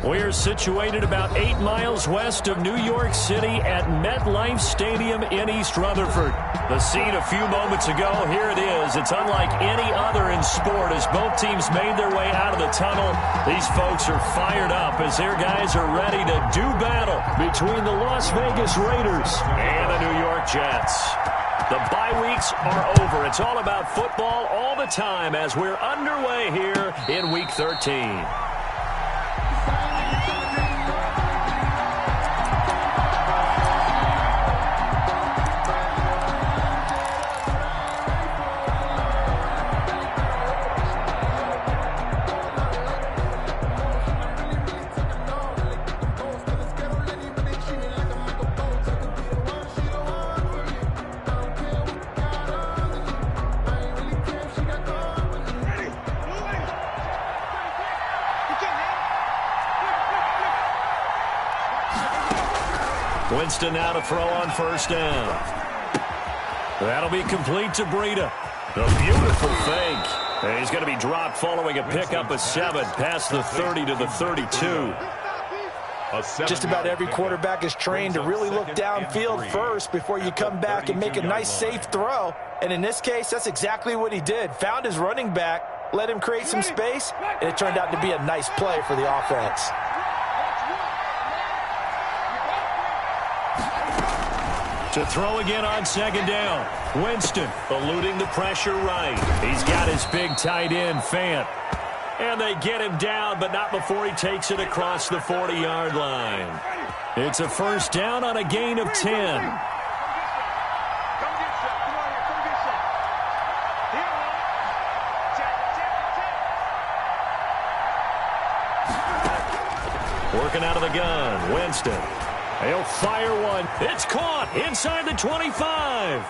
We're situated about 8 miles west of New York City at MetLife Stadium in East Rutherford. The scene a few moments ago, here it is. It's unlike any other in sport as both teams made their way out of the tunnel. These folks are fired up as their guys are ready to do battle between the Las Vegas Raiders and the New York Jets. The bye weeks are over. It's all about football all the time as we're underway here in Week 13. Winston now to throw on first down. That'll be complete to Breida. A beautiful fake. And he's going to be dropped following a pickup of 7 past the 30 to the 32. Just about every quarterback is trained to really look downfield first before you come back and make a nice safe throw. And in this case, that's exactly what he did. Found his running back, let him create some space, and it turned out to be a nice play for the offense. To throw again on second down. Winston eluding the pressure right. He's got his big tight end, Fant. And they get him down, but not before he takes it across the 40-yard line. It's a first down on a gain of 10. Working out of the gun, Winston. He'll fire one. It's caught inside the 25.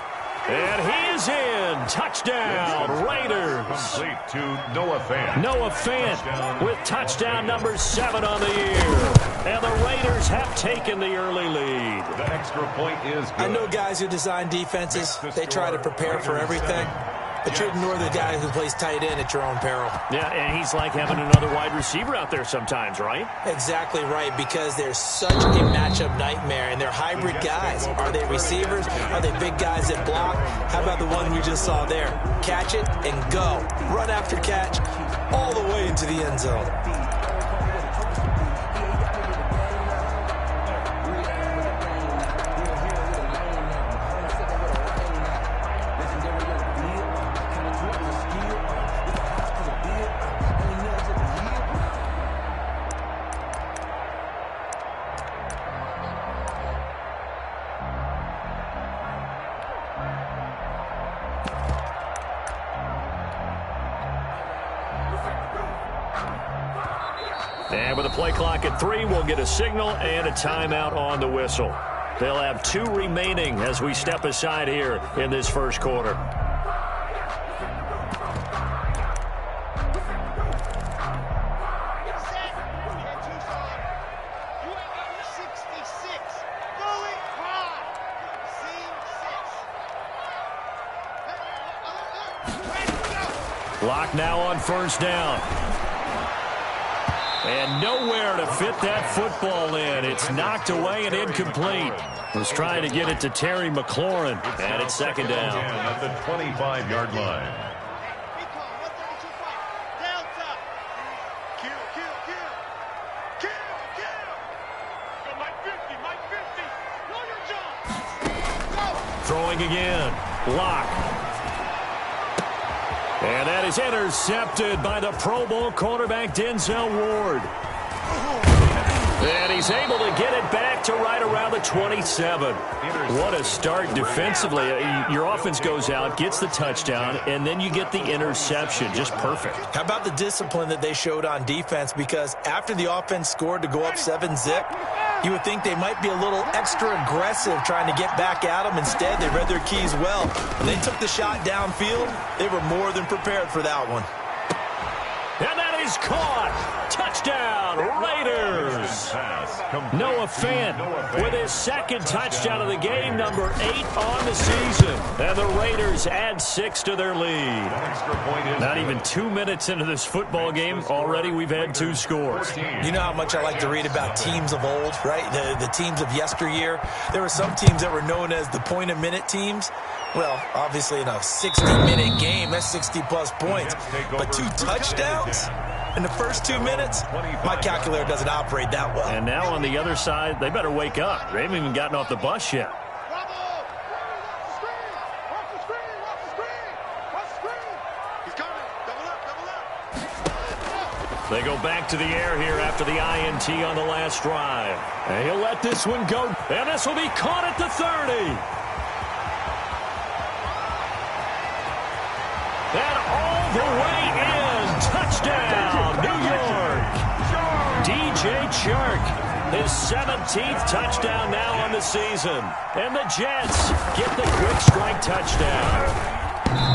And he is in. Touchdown, Raiders. Complete to Noah Fant. Noah Fant with touchdown number 7 on the year. And the Raiders have taken the early lead. The extra point is good. I know guys who design defenses, they try to prepare for everything. But you ignore the guy who plays tight end at your own peril. Yeah, and he's like having another wide receiver out there sometimes, right? Exactly right, because they're such a matchup nightmare, and they're hybrid guys. Are they receivers? Are they big guys that block? How about the one we just saw there? Catch it and go. Run after catch all the way into the end zone. And with a play clock at 3, we'll get a signal and a timeout on the whistle. They'll have 2 remaining as we step aside here in this first quarter. Lock now on first down. And nowhere to fit that football in. It's knocked away and incomplete. Was trying to get it to Terry McLaurin. And it's second down. At the 25-yard line. Throwing again. Lock. And that is intercepted by the Pro Bowl cornerback Denzel Ward. And he's able to get it back to right around the 27. What a start defensively. Your offense goes out, gets the touchdown, and then you get the interception. Just perfect. How about the discipline that they showed on defense? Because after the offense scored to go up 7-zip, you would think they might be a little extra aggressive trying to get back at them. Instead, they read their keys well. When they took the shot downfield, they were more than prepared for that one. And that is caught. Touchdown, Raiders. goes. Noah Fant with his second touchdown of the game, number 8 on the season. And the Raiders add 6 to their lead. Not even 2 minutes into this football game, already we've had 2 scores. You know how much I like to read about teams of old, right? The teams of yesteryear. There were some teams that were known as the point-a-minute teams. Well, obviously in a 60-minute game, that's 60-plus points. But 2 touchdowns in the first 2 minutes? My calculator doesn't operate that well. And now on the other side, they better wake up. They haven't even gotten off the bus yet. They go back to the air here after the INT on the last drive. And he'll let this one go. And this will be caught at the 30. And all the way in. Touchdown, New York. DJ Chark, his 17th touchdown now on the season. And the Jets get the quick strike touchdown.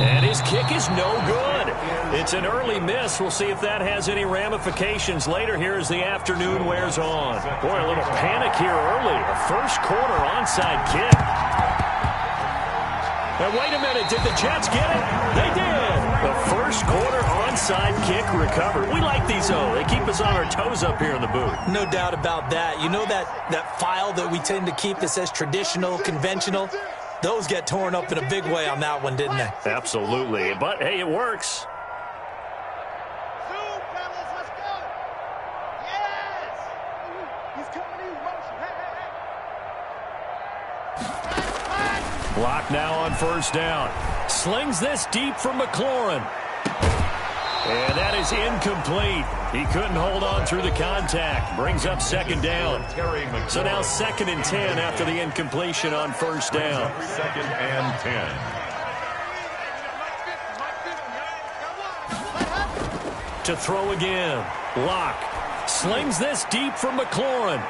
And his kick is no good. It's an early miss. We'll see if that has any ramifications later here as the afternoon wears on. Boy, a little panic here early. A first quarter onside kick. And wait a minute, did the Jets get it? They did. The first quarter onside kick recovered. We like these, though. They keep us on our toes up here in the booth. No doubt about that. You know that file that we tend to keep that says traditional, conventional? Those get torn up in a big way on that one, didn't they? Absolutely. But, hey, it works. Block now on first down. Slings this deep from McLaurin. And that is incomplete. He couldn't hold on through the contact. Brings up second down. So now 2nd and 10 after the incompletion on first down. 2nd and 10. To throw again. Lock. Slings this deep from McLaurin.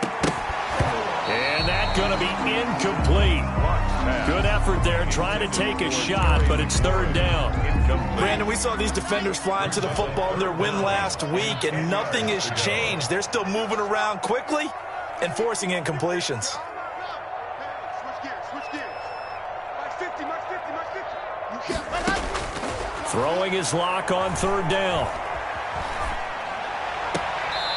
And that's going to be incomplete. Good effort there trying to take a shot, but it's 3rd down. Brandon, we saw these defenders flying to the football in their win last week, and nothing has changed. They're still moving around quickly and forcing incompletions. Throwing his lock on 3rd down.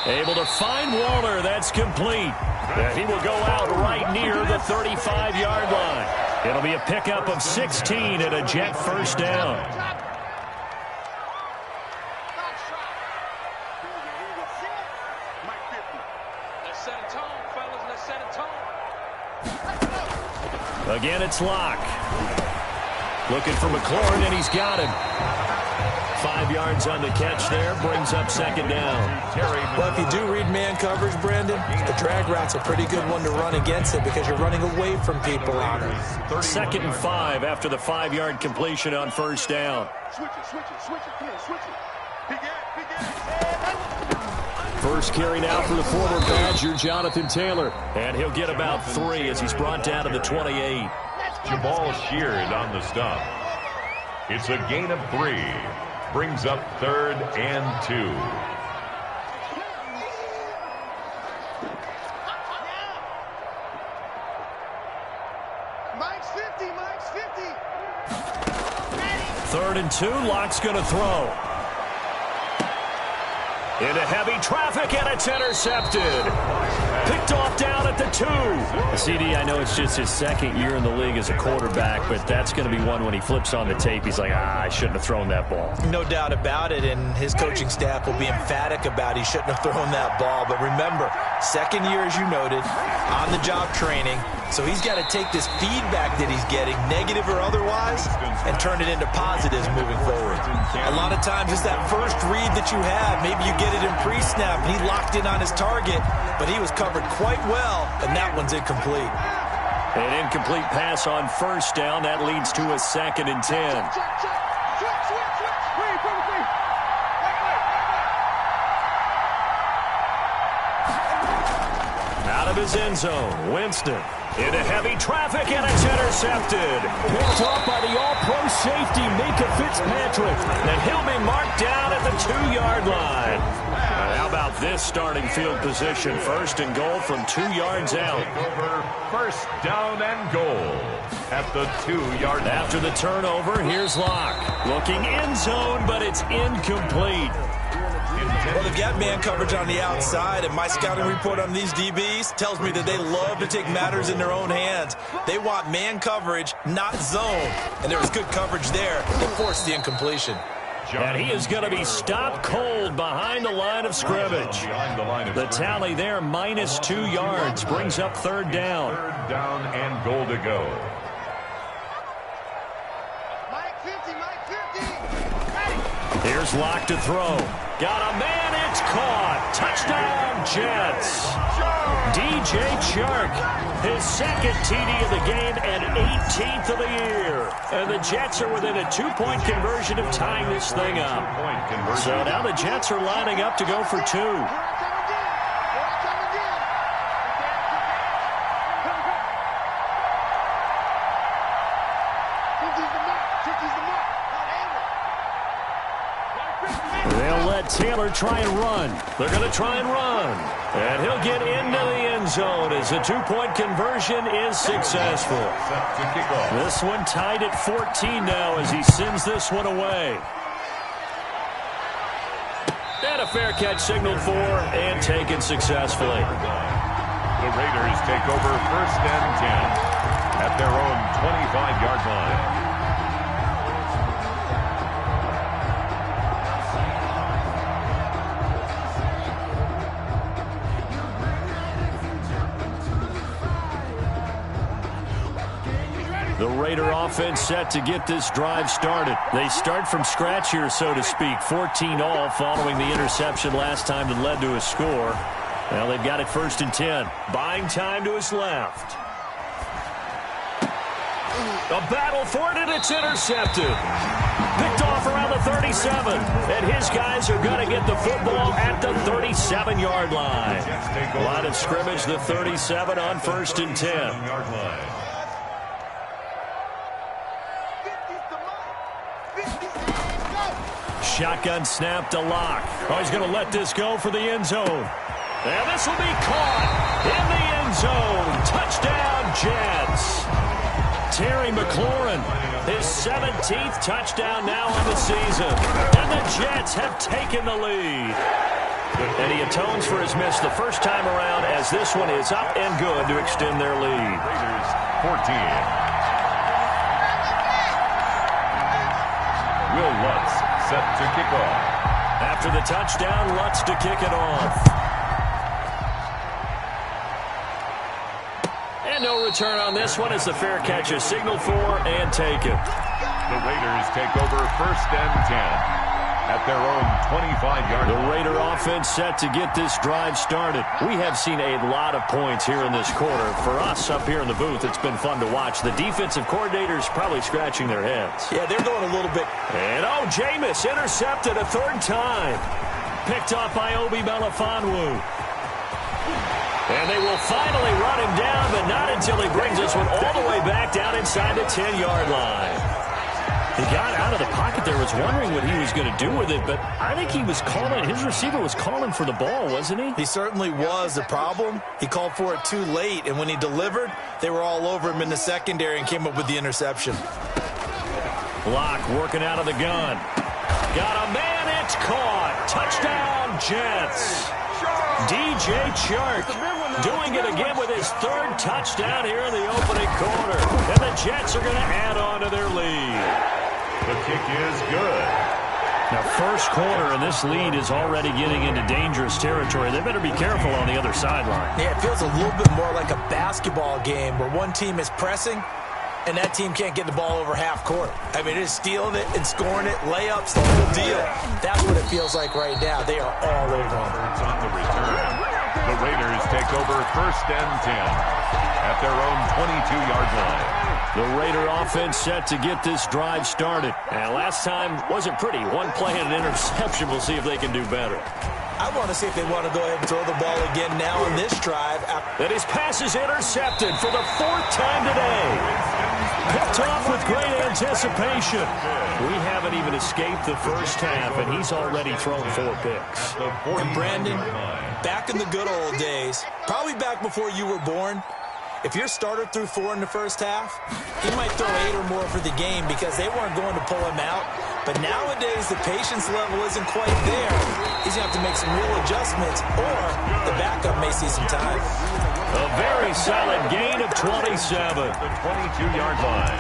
Able to find Waller. That's complete. And he will go out right near the 35-yard line. It'll be a pickup of 16 and a Jet first down. Again, it's Locke. Looking for McLaurin, and he's got him. 5 yards on the catch there, brings up second down. Well, if you do read man coverage, Brandon, the drag route's a pretty good one to run against it because you're running away from people on it. 2nd and 5 after the 5-yard completion on first down. First carry now for the former Badger, Jonathan Taylor. And he'll get about 3 as he's brought down to the 28. Jamal Sheard on the stop. It's a gain of 3. Brings up 3rd and 2. Mike's 50. 3rd and 2. Locke's going to throw. Into heavy traffic, and it's intercepted. Picked off down at the 2. CD, I know it's just his 2nd year in the league as a quarterback, but that's going to be one when he flips on the tape. He's like, I shouldn't have thrown that ball. No doubt about it, and his coaching staff will be emphatic about he shouldn't have thrown that ball. But remember, 2nd year, as you noted, on-the-job training. So he's got to take this feedback that he's getting, negative or otherwise, and turn it into positives moving forward. A lot of times it's that first read that you have. Maybe you get it in pre-snap, and he locked in on his target, but he was covered quite well, and that one's incomplete. An incomplete pass on first down. That leads to a 2nd and 10. Out of his end zone, Winston. Into heavy traffic, and it's intercepted. Picked off by the all-pro safety, Minka Fitzpatrick. And he'll be marked down at the 2-yard line. How about this starting field position? First and goal from 2 yards out. First down and goal at the 2-yard line. After the turnover, here's Locke. Looking end zone, but it's incomplete. Well, they've got man coverage on the outside, and my scouting report on these DBs tells me that they love to take matters in their own hands. They want man coverage, not zone. And there was good coverage there that forced the incompletion. And he is going to be stopped cold behind the line of scrimmage. The tally there, -2 yards, brings up third down. Third down and goal to go. Here's Locke to throw. Got a man, it's caught. Touchdown, Jets. DJ Chark, his second TD of the game and 18th of the year. And the Jets are within a 2-point conversion of tying this thing up. So now the Jets are lining up to go for 2. They'll let Taylor try and run. They're going to try and run. And he'll get into the end zone as the 2-point conversion is successful. This one tied at 14 now as he sends this one away. And a fair catch signaled for and taken successfully. The Raiders take over first and 10 at their own 25-yard line. The Raider offense set to get this drive started. They start from scratch here, so to speak. 14 all following the interception last time that led to a score. Now they've got it first and 10. Buying time to his left. A battle for it, and it's intercepted. Picked off around the 37. And his guys are going to get the football at the 37-yard line. Line of scrimmage, the 37 on first and 10. Shotgun snap to Locke. Oh, he's going to let this go for the end zone. And this will be caught in the end zone. Touchdown, Jets. Terry McLaurin, his 17th touchdown now on the season. And the Jets have taken the lead. And he atones for his miss the first time around as this one is up and good to extend their lead. Raiders 14. Will Lutz set to kick off. After the touchdown, Lutz to kick it off. And no return on this one as the fair catch is signaled for and taken. The Raiders take over first and 10 at their own 25-yard line. The Raider offense set to get this drive started. We have seen a lot of points here in this quarter. For us up here in the booth, it's been fun to watch. The defensive coordinators probably scratching their heads. Yeah, they're going a little bit. And oh, Jameis intercepted a third time. Picked off by Obi Melifonwu. And they will finally run him down, but not until he brings this one all the way back down inside the 10-yard line. He got out of the pocket there, was wondering what he was going to do with it, but I think he was calling, his receiver was calling for the ball, wasn't he? He certainly was. The problem, he called for it too late, and when he delivered, they were all over him in the secondary and came up with the interception. Locke working out of the gun. Got a man, it's caught. Touchdown, Jets. DJ Chark doing it again with his third touchdown here in the opening quarter. And the Jets are going to add on to their lead. The kick is good. Now, first quarter, and this lead is already getting into dangerous territory. They better be careful on the other sideline. Yeah, it feels a little bit more like a basketball game where one team is pressing and that team can't get the ball over half court. I mean, it is stealing it and scoring it, layups, the whole deal. That's what it feels like right now. They are all over them. It's on the return. The Raiders take over first and 10 at their own 22-yard line. The Raider offense set to get this drive started. And last time wasn't pretty. One play and an interception. We'll see if they can do better. I want to see if they want to go ahead and throw the ball again now on this drive. And his pass is intercepted for the 4th time today. Picked off with great anticipation. We haven't even escaped the first half, and he's already thrown 4 picks. And Brandon, back in the good old days, probably back before you were born, if your starter threw 4 in the first half, he might throw 8 or more for the game because they weren't going to pull him out. But nowadays, the patience level isn't quite there. He's going to have to make some real adjustments, or the backup may see some time. A very solid gain of 27. The 22-yard line.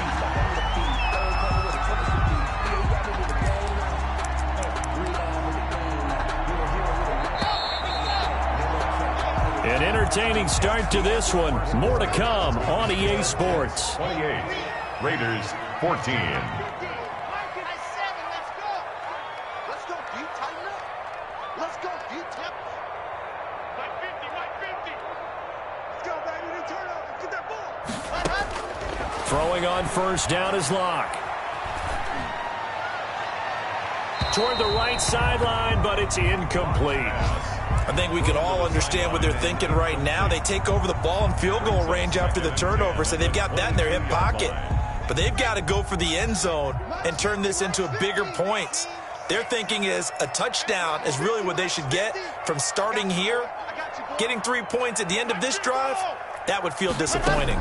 An entertaining start to this one. More to come on EA Sports. 28. Raiders 14. Throwing on first down is Locke. Toward the right sideline, but it's incomplete. I think we can all understand what they're thinking right now. They take over the ball in field goal range after the turnover, so they've got that in their hip pocket. But they've got to go for the end zone and turn this into a bigger points. Their thinking is a touchdown is really what they should get from starting here. Getting 3 points at the end of this drive, that would feel disappointing.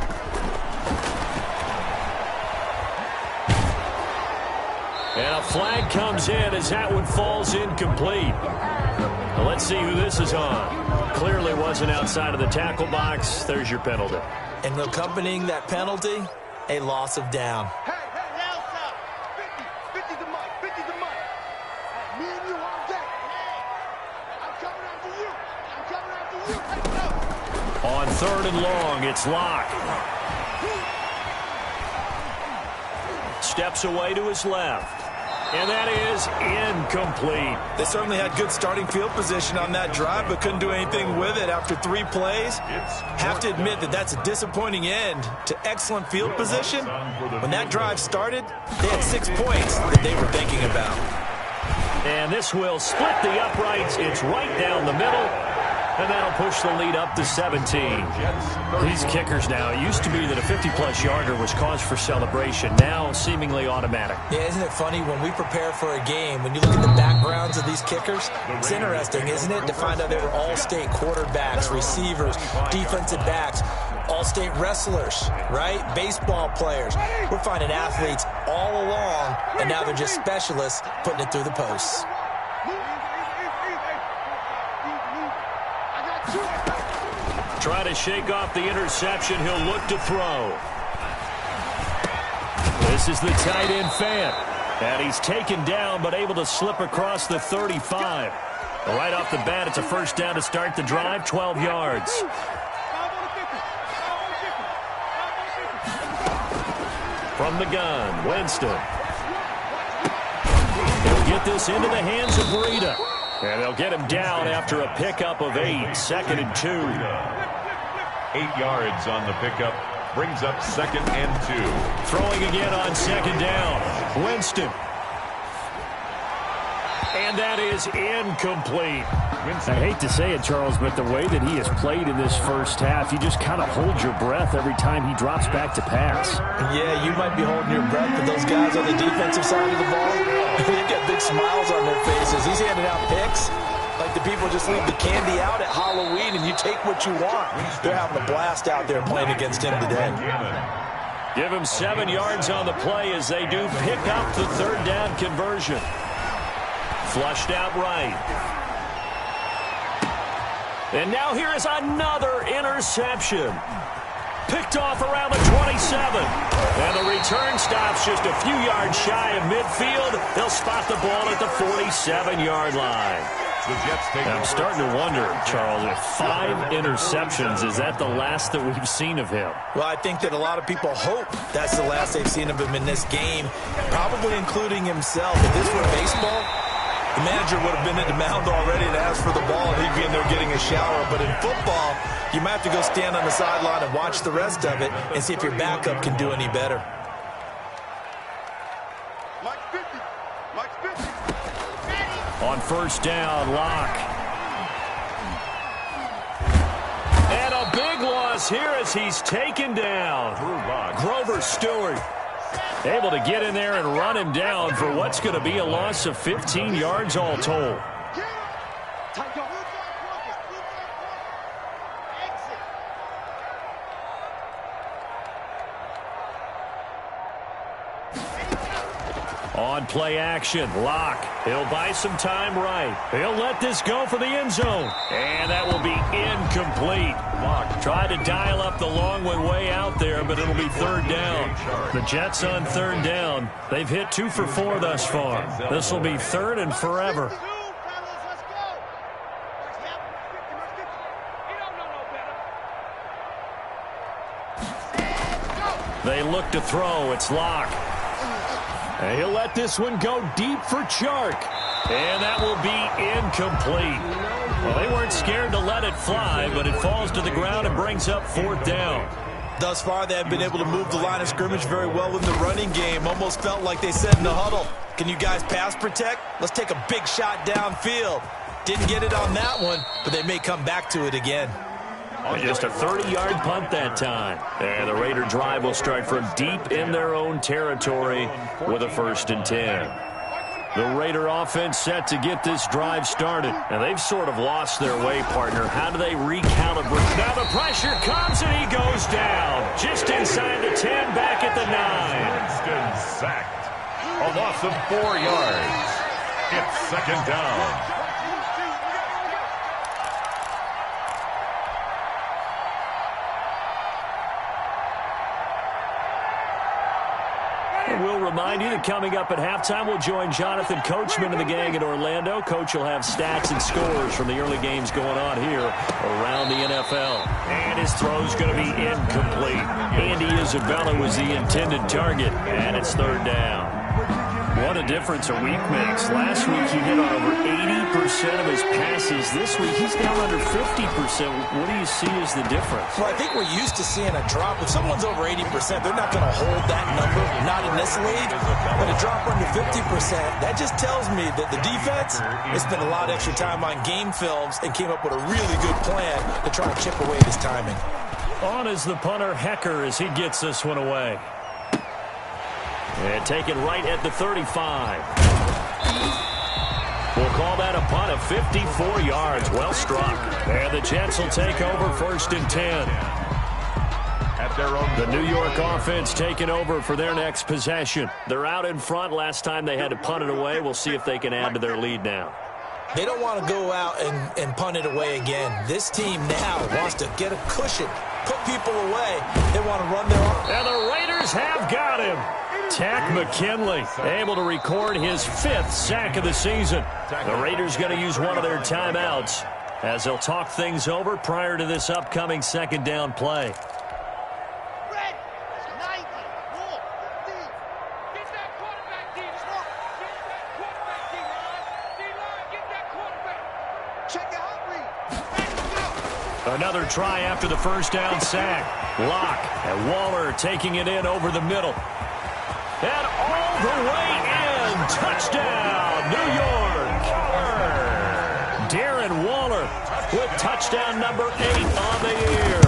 And a flag comes in as that one falls incomplete. Well, let's see who this is on. Clearly wasn't outside of the tackle box. There's your penalty. And accompanying that penalty, a loss of down. Hey, now stop. 50 the mic, 50 the mic. Me and you all day. I'm coming after you. I'm coming after you. Hey, On 3rd and long, it's Locke. Steps away to his left. And that is incomplete. They certainly had good starting field position on that drive, but couldn't do anything with it after 3 plays. Have to admit that that's a disappointing end to excellent field position. When that drive started, they had 6 points that they were thinking about. And this will split the uprights. It's right down the middle. And that'll push the lead up to 17. These kickers now, it used to be that a 50-plus yarder was cause for celebration. Now, seemingly automatic. Yeah, isn't it funny when we prepare for a game, when you look at the backgrounds of these kickers, it's interesting, isn't it, to find out they were all-state quarterbacks, receivers, defensive backs, all-state wrestlers, right? Baseball players. We're finding athletes all along, and now they're just specialists putting it through the posts. Try to shake off the interception. He'll look to throw. This is the tight end Fant. And he's taken down but able to slip across the 35. Right off the bat, it's a first down to start the drive, 12 yards. From the gun, Winston. He'll get this into the hands of Breida. And they'll get him down after a pickup of 8, 2nd and 2. 8 yards on the pickup. Brings up 2nd and 2. Throwing again on 2nd down. Winston. And that is incomplete. I hate to say it, Charles, but the way that he has played in this first half, you just kind of hold your breath every time he drops back to pass. Yeah, you might be holding your breath, but those guys on the defensive side of the ball, they've got big smiles on their faces. He's handing out picks like the people just leave the candy out at Halloween and you take what you want. They're having a blast out there playing against him today. Give him 7 yards on the play as they do pick up the 3rd down conversion. Flushed out right. And now here is another interception. Picked off around the 27. And the return stops just a few yards shy of midfield. They'll spot the ball at the 47-yard line. I'm starting to wonder, Charles, if 5 interceptions, is that the last that we've seen of him? Well, I think that a lot of people hope that's the last they've seen of him in this game, probably including himself. If this were baseball, the manager would have been at the mound already to ask for the ball, and he'd be in there getting a shower. But in football, you might have to go stand on the sideline and watch the rest of it and see if your backup can do any better. On first down, Locke. And a big loss here as he's taken down. Grover Stewart. Able to get in there and run him down for what's going to be a loss of 15 yards all told. On play action, Locke. He'll buy some time right. He'll let this go for the end zone. And that will be incomplete. Locke tried to dial up the long one way out there, but it'll be third down. The Jets on third down. They've hit 2 for 4 thus far. This will be third and forever. They look to throw. It's Locke. And he'll let this one go deep for Chark. And that will be incomplete. Well, they weren't scared to let it fly, but it falls to the ground and brings up fourth down. Thus far, they have been able to move the line of scrimmage very well in the running game. Almost felt like they said in the huddle, can you guys pass protect? Let's take a big shot downfield. Didn't get it on that one, but they may come back to it again. Just a 30-yard punt that time. And the Raider drive will start from deep in their own territory with a 1st and 10. The Raider offense set to get this drive started. And they've sort of lost their way, partner. How do they recalibrate? Now the pressure comes and he goes down. Just inside the 10, back at the 9. Winston sacked. A loss of 4 yards. It's second down. We'll remind you that coming up at halftime, we'll join Jonathan Coachman and the gang in Orlando. Coach will have stats and scores from the early games going on here around the NFL. And his throw's going to be incomplete. Andy Isabella was the intended target, and it's third down. What a difference a week makes. Last week he hit on over 80% of his passes. This week he's down under 50%. What do you see as the difference? Well, I think we're used to seeing a drop. If someone's over 80%, they're not going to hold that number, not in this league. But a drop under 50%, that just tells me that the defense has spent a lot of extra time on game films and came up with a really good plan to try and chip away at his timing. On is the punter, Hecker, as he gets this one away. And taken right at the 35. We'll call that a punt of 54 yards. Well struck. And the Jets will take over 1st and 10. At their own the New York offense taking over for their next possession. They're out in front. Last time they had to punt it away. We'll see if they can add to their lead now. They don't want to go out and punt it away again. This team now wants to get a cushion, put people away. They want to run their own. And the Raiders have got him. Tack McKinley able to record his 5th sack of the season. The Raiders going to use one of their timeouts as they'll talk things over prior to this upcoming second down play. Another try after the first down sack. Locke and Waller taking it in over the middle. And all the way in. Touchdown, New York. Darren Waller with touchdown number 8 on the year.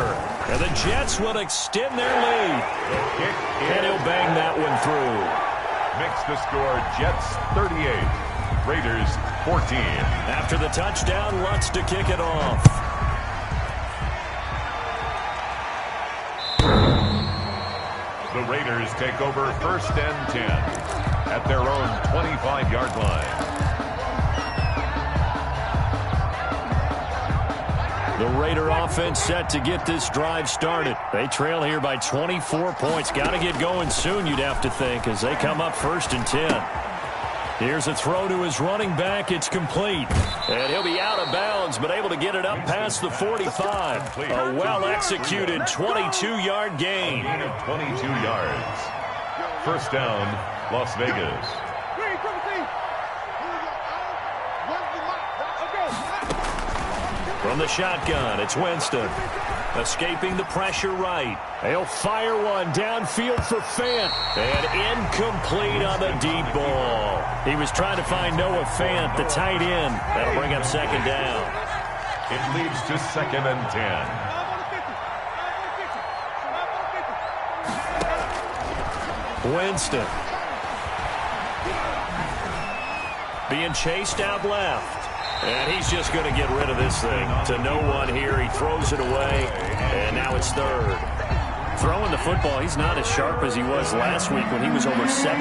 And the Jets will extend their lead. And he'll bang that one through. Makes the score Jets 38, Raiders 14. After the touchdown, Lutz to kick it off. The Raiders take over 1st and 10 at their own 25-yard line. The Raider offense set to get this drive started. They trail here by 24 points. Got to get going soon, you'd have to think, as they come up 1st and 10. Here's a throw to his running back. It's complete. And he'll be out of bounds, but able to get it up past the 45. A well-executed 22-yard gain. Gain of 22 yards. First down, Las Vegas. From the shotgun, it's Winston. Escaping the pressure right. They'll fire one downfield for Fant. And incomplete on the deep ball. He was trying to find Noah Fant, the tight end. That'll bring up second down. It leads to 2nd and 10. Winston. Being chased out left. And he's just going to get rid of this thing. To no one here. He throws it away. And now it's third. Throwing the football, he's not as sharp as he was last week when he was over 70%.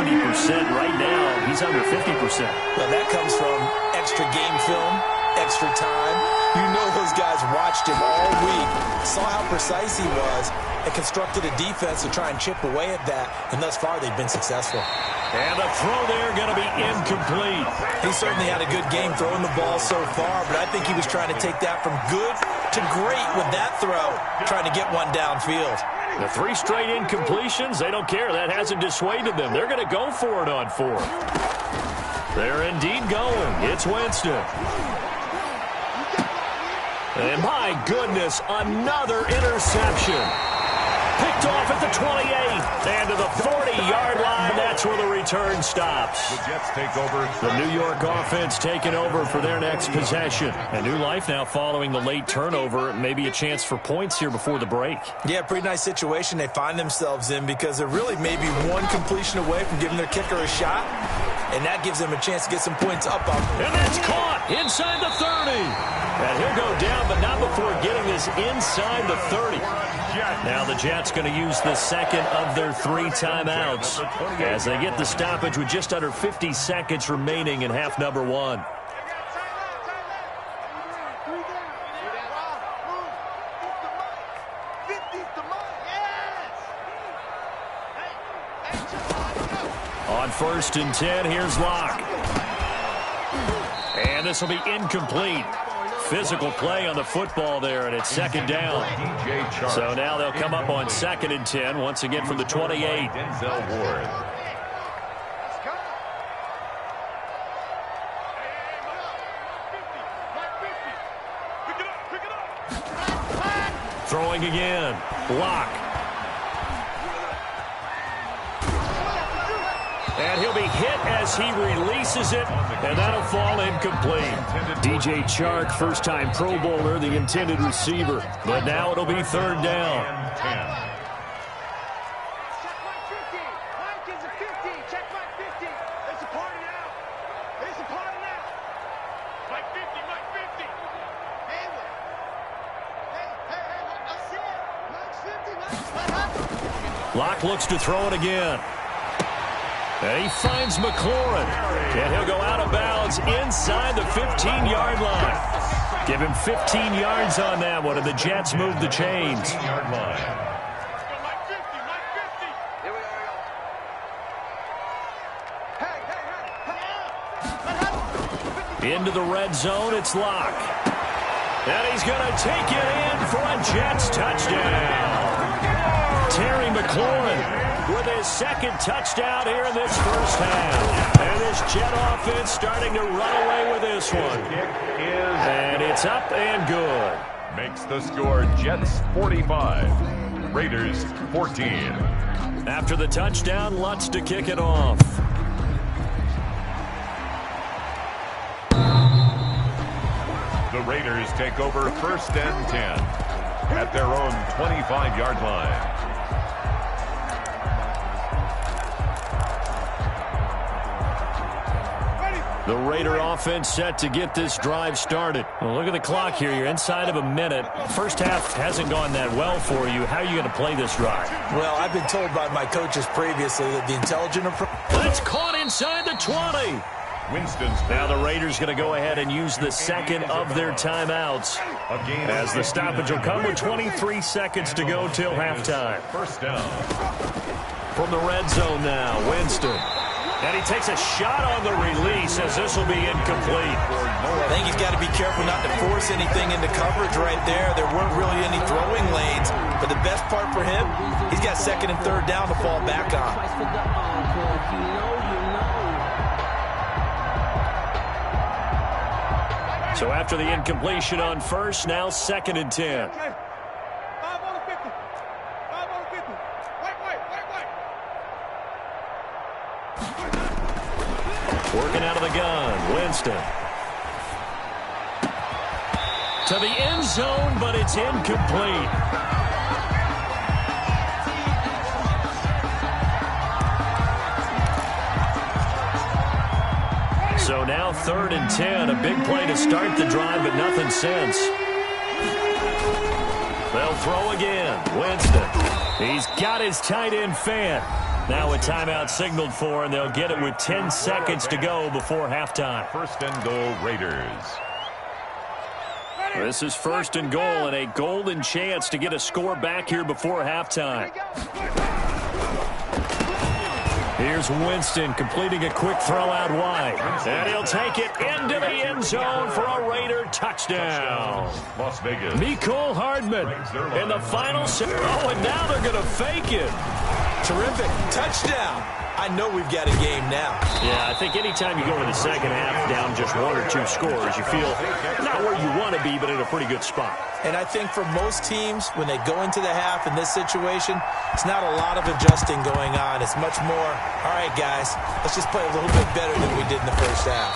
Right now, he's under 50%. Well, that comes from extra game film, extra time. You know those guys watched him all week, saw how precise he was, and constructed a defense to try and chip away at that. And thus far, they've been successful. And the throw there going to be incomplete. He certainly had a good game throwing the ball so far, but I think he was trying to take that from good to great with that throw, trying to get one downfield. The 3 straight incompletions, they don't care. That hasn't dissuaded them. They're going to go for it on 4th. They're indeed going. It's Winston. And my goodness, another interception. Picked off at the 28. And to the 40-yard line, that's where the return stops. The Jets take over. The New York offense taking over for their next possession. A new life now following the late turnover. Maybe a chance for points here before the break. Yeah, pretty nice situation they find themselves in because they're really maybe one completion away from giving their kicker a shot. And that gives them a chance to get some points up. And that's caught inside the 30. And he'll go down, but not before getting this inside the 30. Now the Jets going to use the second of their 3 timeouts as they get the stoppage with just under 50 seconds remaining in half number 1. On 1st and 10, here's Locke. And this will be incomplete. Physical play on the football there, and it's 2nd down. So now they'll come up on 2nd and 10, once again from the 28. Denzel Ward. Throwing again. Locke. And he'll be hit as he releases it, and that'll fall incomplete. DJ Chark, first-time Pro Bowler, the intended receiver. But now it'll be 3rd down. Locke looks to throw it again. And he finds McLaurin. And he'll go out of bounds inside the 15-yard line. Give him 15 yards on that one, and the Jets move the chains. Into the red zone, it's Locke. And he's going to take it in for a Jets touchdown. Terry McLaurin with his 2nd touchdown here in this first half. And this Jet offense starting to run away with this one. And it's up and good. Makes the score Jets 45, Raiders 14. After the touchdown, Lutz to kick it off. The Raiders take over 1st and 10 at their own 25-yard line. The Raider offense set to get this drive started. Well, look at the clock here. You're inside of a minute. First half hasn't gone that well for you. How are you going to play this drive? Well, I've been told by my coaches previously that the intelligent approach. That's caught inside the 20. Winston's now the Raiders going to go ahead and use the 2nd of their timeouts as the stoppage will come with 23 seconds to go till halftime. 1st down. From the red zone now, Winston. And he takes a shot on the release as this will be incomplete. I think he's got to be careful not to force anything into coverage right there. There weren't really any throwing lanes, but the best part for him, he's got 2nd and 3rd down to fall back on. So after the incompletion on 1st, now 2nd and 10. Working out of the gun, Winston. To the end zone, but it's incomplete. So now 3rd and 10. A big play to start the drive, but nothing since. They'll throw again. Winston. He's got his tight end fan. Now a timeout signaled for, and they'll get it with 10 seconds to go before halftime. 1st and goal, Raiders. This is 1st and goal, and a golden chance to get a score back here before halftime. Here's Winston completing a quick throw out wide. And he'll take it into the end zone for a Raider touchdown. Las Vegas. Mecole Hardman in the final. Oh, and now they're going to fake it. Terrific. Touchdown. I know we've got a game now. Yeah, I think anytime you go into the second half down just 1 or 2 scores, you feel not where you want to be, but in a pretty good spot. And I think for most teams, when they go into the half in this situation, it's not a lot of adjusting going on. It's much more, all right, guys, let's just play a little bit better than we did in the first half.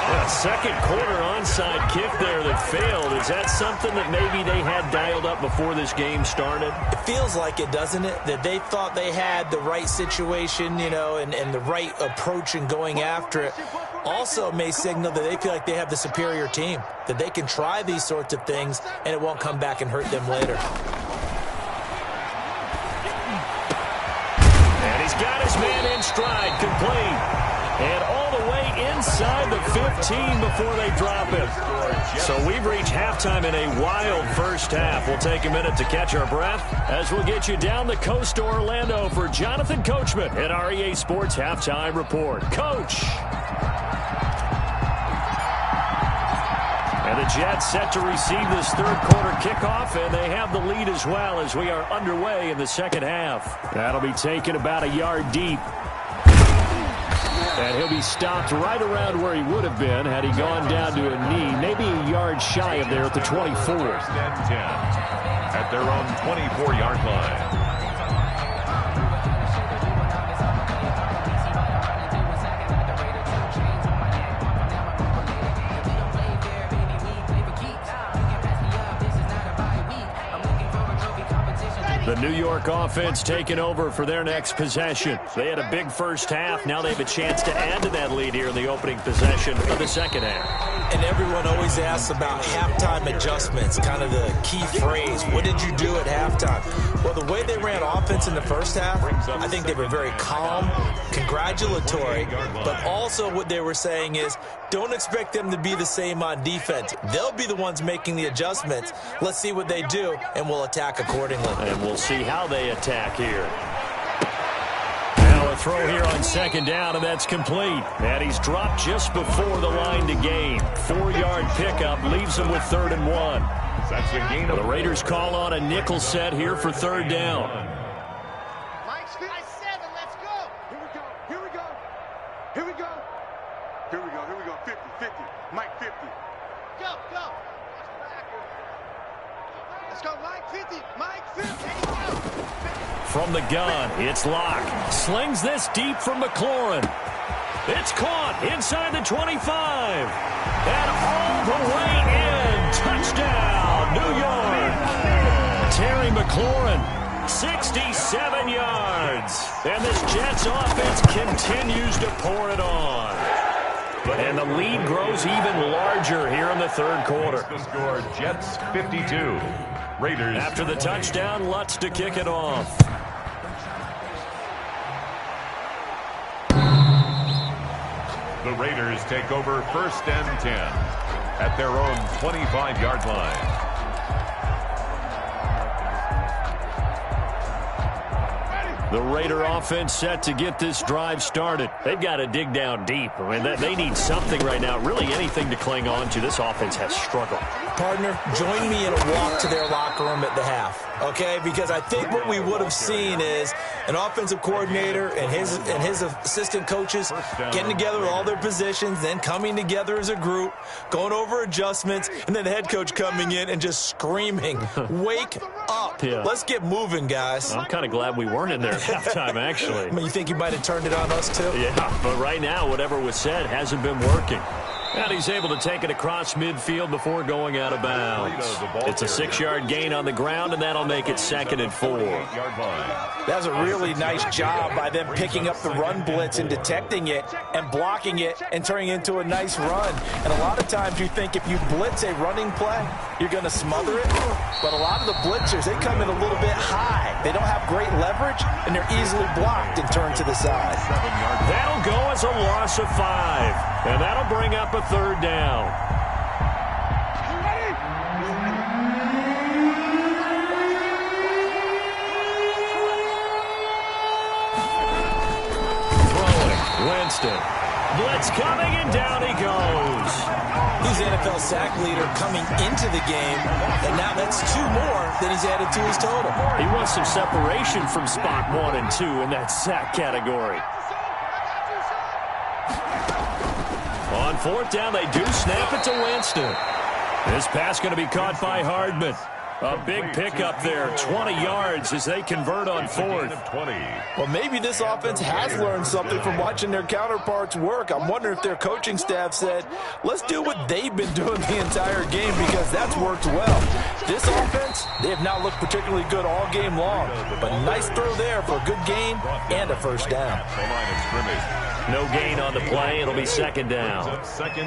A second quarter onside kick there that failed. Is that something that maybe they had dialed up before this game started? It feels like it, doesn't it? That they thought they had the right situation, you know, and the right approach in going after it. Also may signal that they feel like they have the superior team, that they can try these sorts of things and it won't come back and hurt them later. And he's got his man in stride, complete. And all the way inside the 15 before they drop it. So we've reached halftime in a wild first half. We'll take a minute to catch our breath as we'll get you down the coast to Orlando for Jonathan Coachman at REA Sports Halftime Report. Coach! And the Jets set to receive this 3rd quarter kickoff, and they have the lead as well as we are underway in the second half. That'll be taken about a yard deep. And he'll be stopped right around where he would have been had he gone down to a knee, maybe a yard shy of there at the 24. 1st and 10 at their own 24-yard line. The New York offense taking over for their next possession. They had a big first half. Now they have a chance to add to that lead here in the opening possession of the second half. And everyone always asks about halftime adjustments, kind of the key phrase. What did you do at halftime? Well, the way they ran offense in the first half, I think they were very calm, congratulatory, but also what they were saying is don't expect them to be the same on defense. They'll be the ones making the adjustments. Let's see what they do, and we'll attack accordingly. And we'll see how they attack here. Now a throw here on 2nd down, and that's complete. And he's dropped just before the line to gain. 4-yard pickup leaves him with 3rd and 1. That's a gain of The Raiders call on a nickel set here for 3rd down. Mike's 7, let's go. Here we go, here we go. Here we go. Here we go, here we go. 50, 50. Mike 50. Go, go. Let's go, Mike 50. Mike 50. There you go. From the gun, it's Locke. Slings this deep from McLaurin. It's caught inside the 25. And all the way in. Touchdown, New York. Terry McLaurin, 67 yards. And this Jets offense continues to pour it on. And the lead grows even larger here in the 3rd quarter. The score, Jets 52. Raiders. After the touchdown, Lutz to kick it off. The Raiders take over 1st and 10 at their own 25-yard line. The Raider offense set to get this drive started. They've got to dig down deep. I mean, they need something right now, really anything to cling on to. This offense has struggled. Partner, join me in a walk to their locker room at the half, okay? Because I think what we would have seen is an offensive coordinator and his assistant coaches getting together with all their positions, then coming together as a group, going over adjustments, and then the head coach coming in and just screaming, wake up. Yeah. Let's get moving, guys. I'm kind of glad we weren't in there at halftime, actually. I mean, you think you might have turned it on us, too? Yeah, but right now, whatever was said hasn't been working. And he's able to take it across midfield before going out of bounds. It's a 6-yard gain on the ground, and that'll make it 2nd and 4. That's a really nice job by them picking up the run blitz and detecting it and blocking it and turning it into a nice run. And a lot of times you think if you blitz a running play, you're going to smother it. But a lot of the blitzers, they come in a little bit high. They don't have great leverage, and they're easily blocked and turned to the side. That'll go as a loss of 5. And that'll bring up a 3rd down. Throwing, Winston. Blitz coming, and down he goes. He's the NFL sack leader coming into the game, and now that's 2 more than he's added to his total. He wants some separation from spot 1 and 2 in that sack category. On 4th down, they do snap it to Winston. This pass going to be caught by Hardman. A big pickup there, 20 yards as they convert on 4th. Well, maybe this offense has learned something from watching their counterparts work. I'm wondering if their coaching staff said, let's do what they've been doing the entire game, because that's worked well. This offense, they have not looked particularly good all game long, but nice throw there for a good gain and a 1st down. No gain on the play. It'll be 2nd down.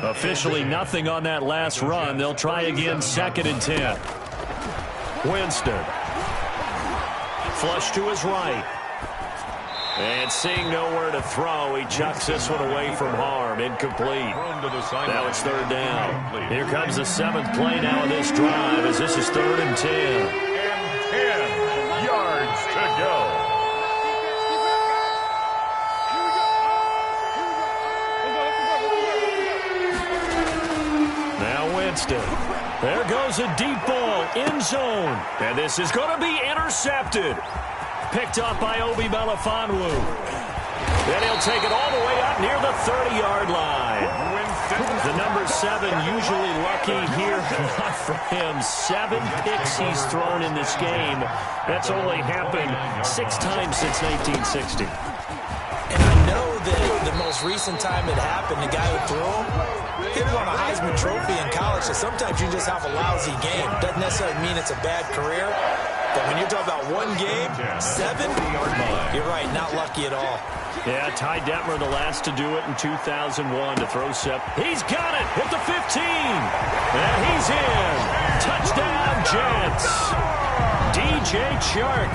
Officially nothing on that last run. They'll try again, 2nd and 10. Winston. Flush to his right. And seeing nowhere to throw, he chucks this one away from harm. Incomplete. Now it's 3rd down. Here comes the 7th play now of this drive, as this is 3rd and 10. And 10 yards to go. Winston. There goes a deep ball, end zone. And this is going to be intercepted. Picked up by Obi Melifonwu. Then he'll take it all the way up near the 30-yard line. The number 7 usually lucky here. Not for him. 7 picks he's thrown in this game. That's only happened 6 times since 1960. And I know that the most recent time it happened, the guy who threw him, he was on a Heisman Trophy in college, so sometimes you just have a lousy game. Doesn't necessarily mean it's a bad career, but when you're talking about 1 game, 7, you're right, not lucky at all. Yeah, Ty Detmer, the last to do it in 2001 to throw 7. He's got it at the 15. And he's in. Touchdown, Jets. DJ Chark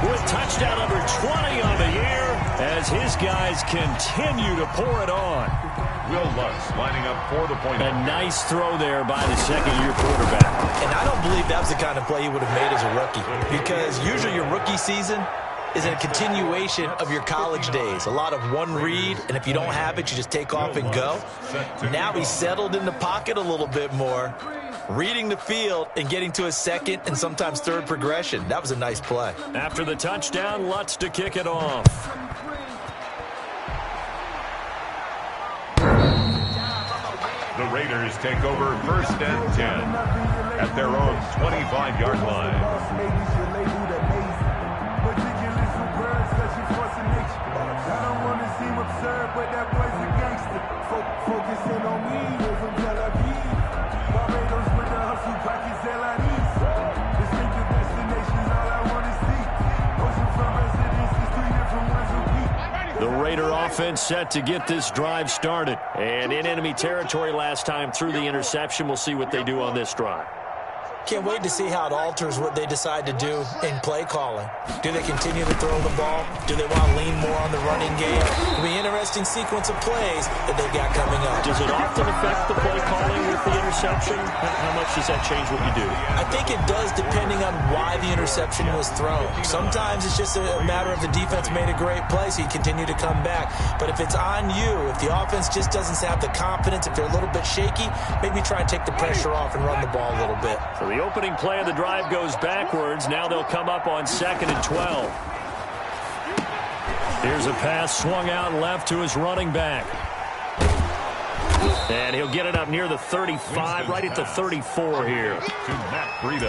with touchdown number 20 on the year as his guys continue to pour it on. Will Lutz lining up for the point. A nice throw there by the 2nd-year quarterback. And I don't believe that was the kind of play he would have made as a rookie, because usually your rookie season is a continuation of your college days. A lot of one read, and if you don't have it, you just take off and go. Now he's settled in the pocket a little bit more, reading the field and getting to his 2nd and sometimes 3rd progression. That was a nice play. After the touchdown, Lutz to kick it off. The Raiders take over 1st and 10 at their own 25-yard line. The Raider offense set to get this drive started. And in enemy territory last time through the interception. We'll see what they do on this drive. Can't wait to see how it alters what they decide to do in play calling. Do they continue to throw the ball? Do they want to lean more on the running game? It'll be an interesting sequence of plays that they've got coming up. Does it often affect the play calling with the interception? How much does that change what you do? I think it does, depending on why the interception was thrown. Sometimes it's just a matter of the defense made a great play, so you continue to come back. But if it's on you, if the offense just doesn't have the confidence, if they're a little bit shaky, maybe try and take the pressure off and run the ball a little bit. So the opening play of the drive goes backwards. Now they'll come up on 2nd and 12. Here's a pass swung out left to his running back. And he'll get it up near the 35, right at the 34 here.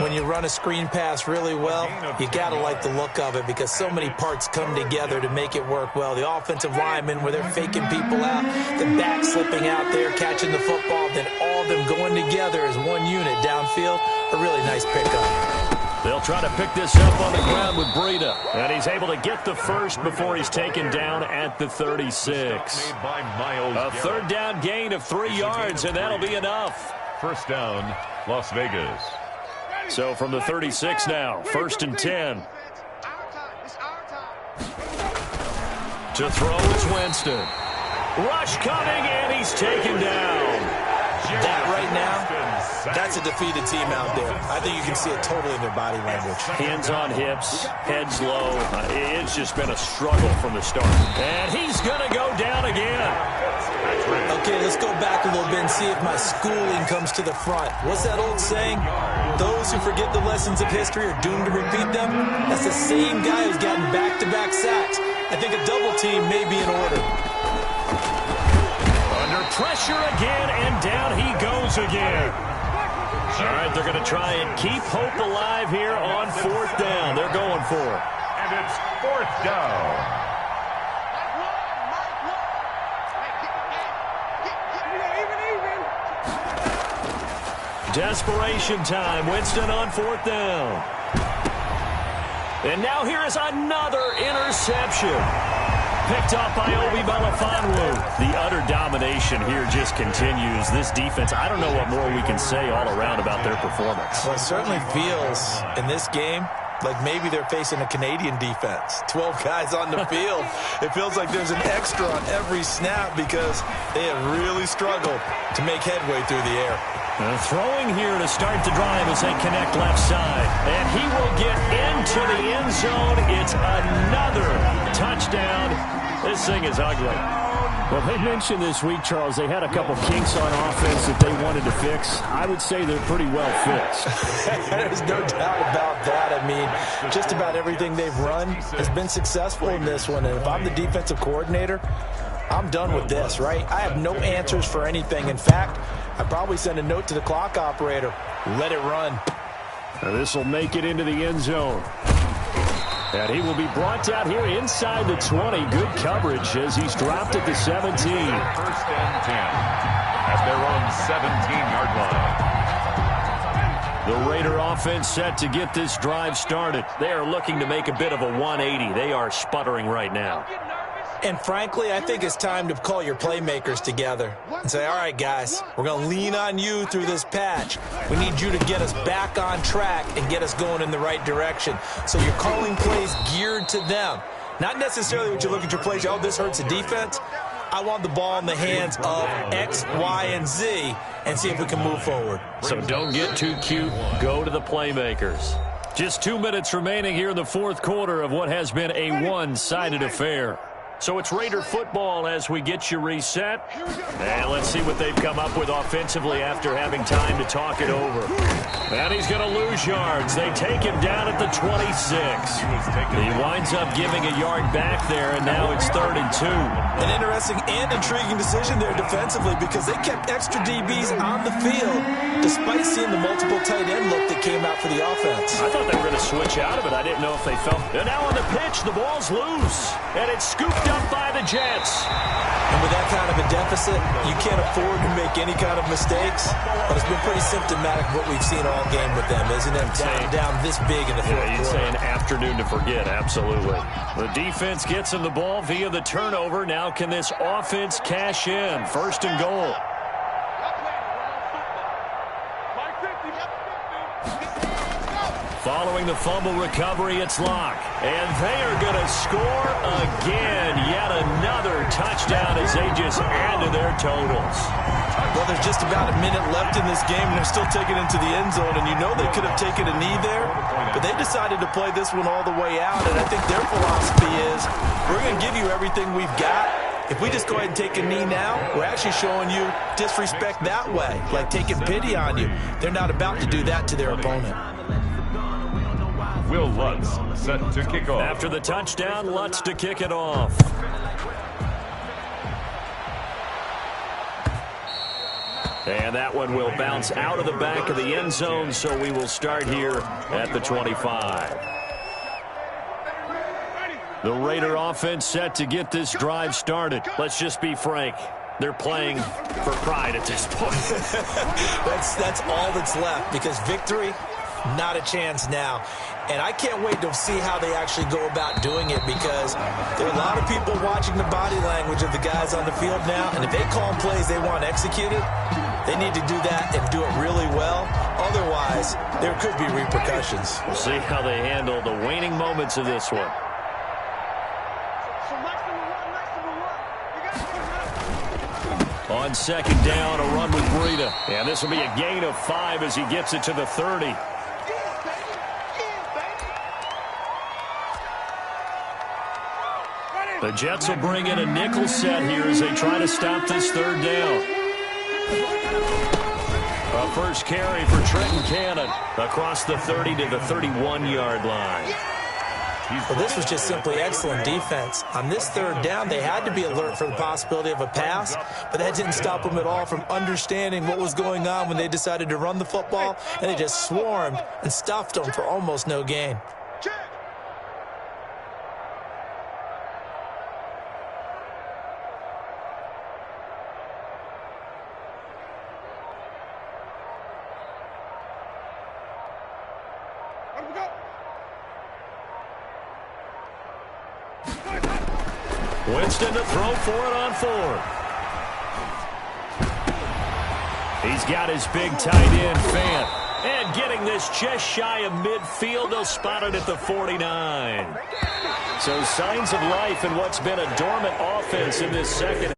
When you run a screen pass really well, you got to like the look of it because so many parts come together to make it work well. The offensive linemen, where they're faking people out, the back slipping out there, catching the football, then all of them going together as one unit downfield. A really nice pickup. They'll try to pick this up on the ground with Breida. And he's able to get the first before he's taken down at the 36. A third down gain of 3 yards, and that'll be enough. First down, Las Vegas. So from the 36 now, 1st and 10. To throw is Winston. Rush coming, and he's taken down. That right now, that's a defeated team out there. I think you can see it totally in their body language. Hands on hips, heads low. It's just been a struggle from the start. And he's going to go down again. Okay, let's go back a little bit and see if my schooling comes to the front. What's that old saying? Those who forget the lessons of history are doomed to repeat them. That's the same guy who's gotten back-to-back sacks. I think a double team may be in order. Under pressure again, and down he goes again. All right, they're going to try and keep hope alive here on 4th down. They're going for it. And it's 4th down. Desperation time. Winston on 4th down. And now here is another interception. Picked off by Obi Melifonwu. The utter domination here just continues. This defense, I don't know what more we can say all around about their performance. Well, it certainly feels in this game like maybe they're facing a Canadian defense. 12 guys on the field. It feels like there's an extra on every snap because they have really struggled to make headway through the air. Throwing here to start the drive as they connect left side. And he will get into the end zone. It's another touchdown. This thing is ugly. Well, they mentioned this week, Charles, they had a couple kinks on offense that they wanted to fix. I would say they're pretty well fixed. There's no doubt about that. I mean, just about everything they've run has been successful in this one. And if I'm the defensive coordinator, I'm done with this, right? I have no answers for anything. In fact, I'd probably send a note to the clock operator. Let it run. Now this will make it into the end zone. And he will be brought down here inside the 20. Good coverage as he's dropped at the 17. 1st and 10 at their own 17-yard line. The Raider offense set to get this drive started. They are looking to make a bit of a 180. They are sputtering right now. And frankly, I think it's time to call your playmakers together and say, all right, guys, we're going to lean on you through this patch. We need you to get us back on track and get us going in the right direction. So you're calling plays geared to them. Not necessarily what you look at your plays, oh, this hurts the defense. I want the ball in the hands of X, Y, and Z and see if we can move forward. So don't get too cute. Go to the playmakers. Just 2 minutes remaining here in the 4th quarter of what has been a one-sided affair. So it's Raider football as we get you reset. And let's see what they've come up with offensively after having time to talk it over. And he's going to lose yards. They take him down at the 26. He winds up giving a yard back there, and now it's 3rd and 2. An interesting and intriguing decision there defensively because they kept extra DBs on the field despite seeing the multiple tight end look that came out for the offense. I thought they were going to switch out of it. I didn't know if they felt. And now on the pitch, the ball's loose. And it's scooped up by the Jets. And with that kind of a deficit, you can't afford to make any kind of mistakes. But it's been pretty symptomatic of what we've seen all game with them, isn't it? Down this big in the 4th quarter. You'd say an afternoon to forget, absolutely. The defense gets him the ball via the turnover. Now can this offense cash in? 1st and goal. Following the fumble recovery, it's Locke. And they are going to score again. Yet another touchdown as they just add to their totals. Well, there's just about a minute left in this game, and they're still taking it into the end zone. And you know they could have taken a knee there, but they decided to play this one all the way out. And I think their philosophy is, we're going to give you everything we've got. If we just go ahead and take a knee now, we're actually showing you disrespect that way, like taking pity on you. They're not about to do that to their opponent. Will Lutz set to kick off. After the touchdown, Lutz to kick it off. And that one will bounce out of the back of the end zone, so we will start here at the 25. The Raider offense set to get this drive started. Let's just be frank. They're playing for pride at this point. That's all that's left, because victory, not a chance now. And I can't wait to see how they actually go about doing it, because there are a lot of people watching the body language of the guys on the field now, and if they call plays they want executed, they need to do that and do it really well. Otherwise, there could be repercussions. We'll see how they handle the waning moments of this one. On second down, a run with Breida. And this will be a gain of 5 as he gets it to the 30. The Jets will bring in a nickel set here as they try to stop this third down. A first carry for Trenton Cannon across the 30 to the 31-yard line. Well, this was just simply excellent defense. On this third down, they had to be alert for the possibility of a pass, but that didn't stop them at all from understanding what was going on when they decided to run the football, and they just swarmed and stuffed them for almost no gain. Winston to throw for it on 4th. He's got his big tight end, Fant. And getting this just shy of midfield, they'll spot it at the 49. So signs of life in what's been a dormant offense in this second.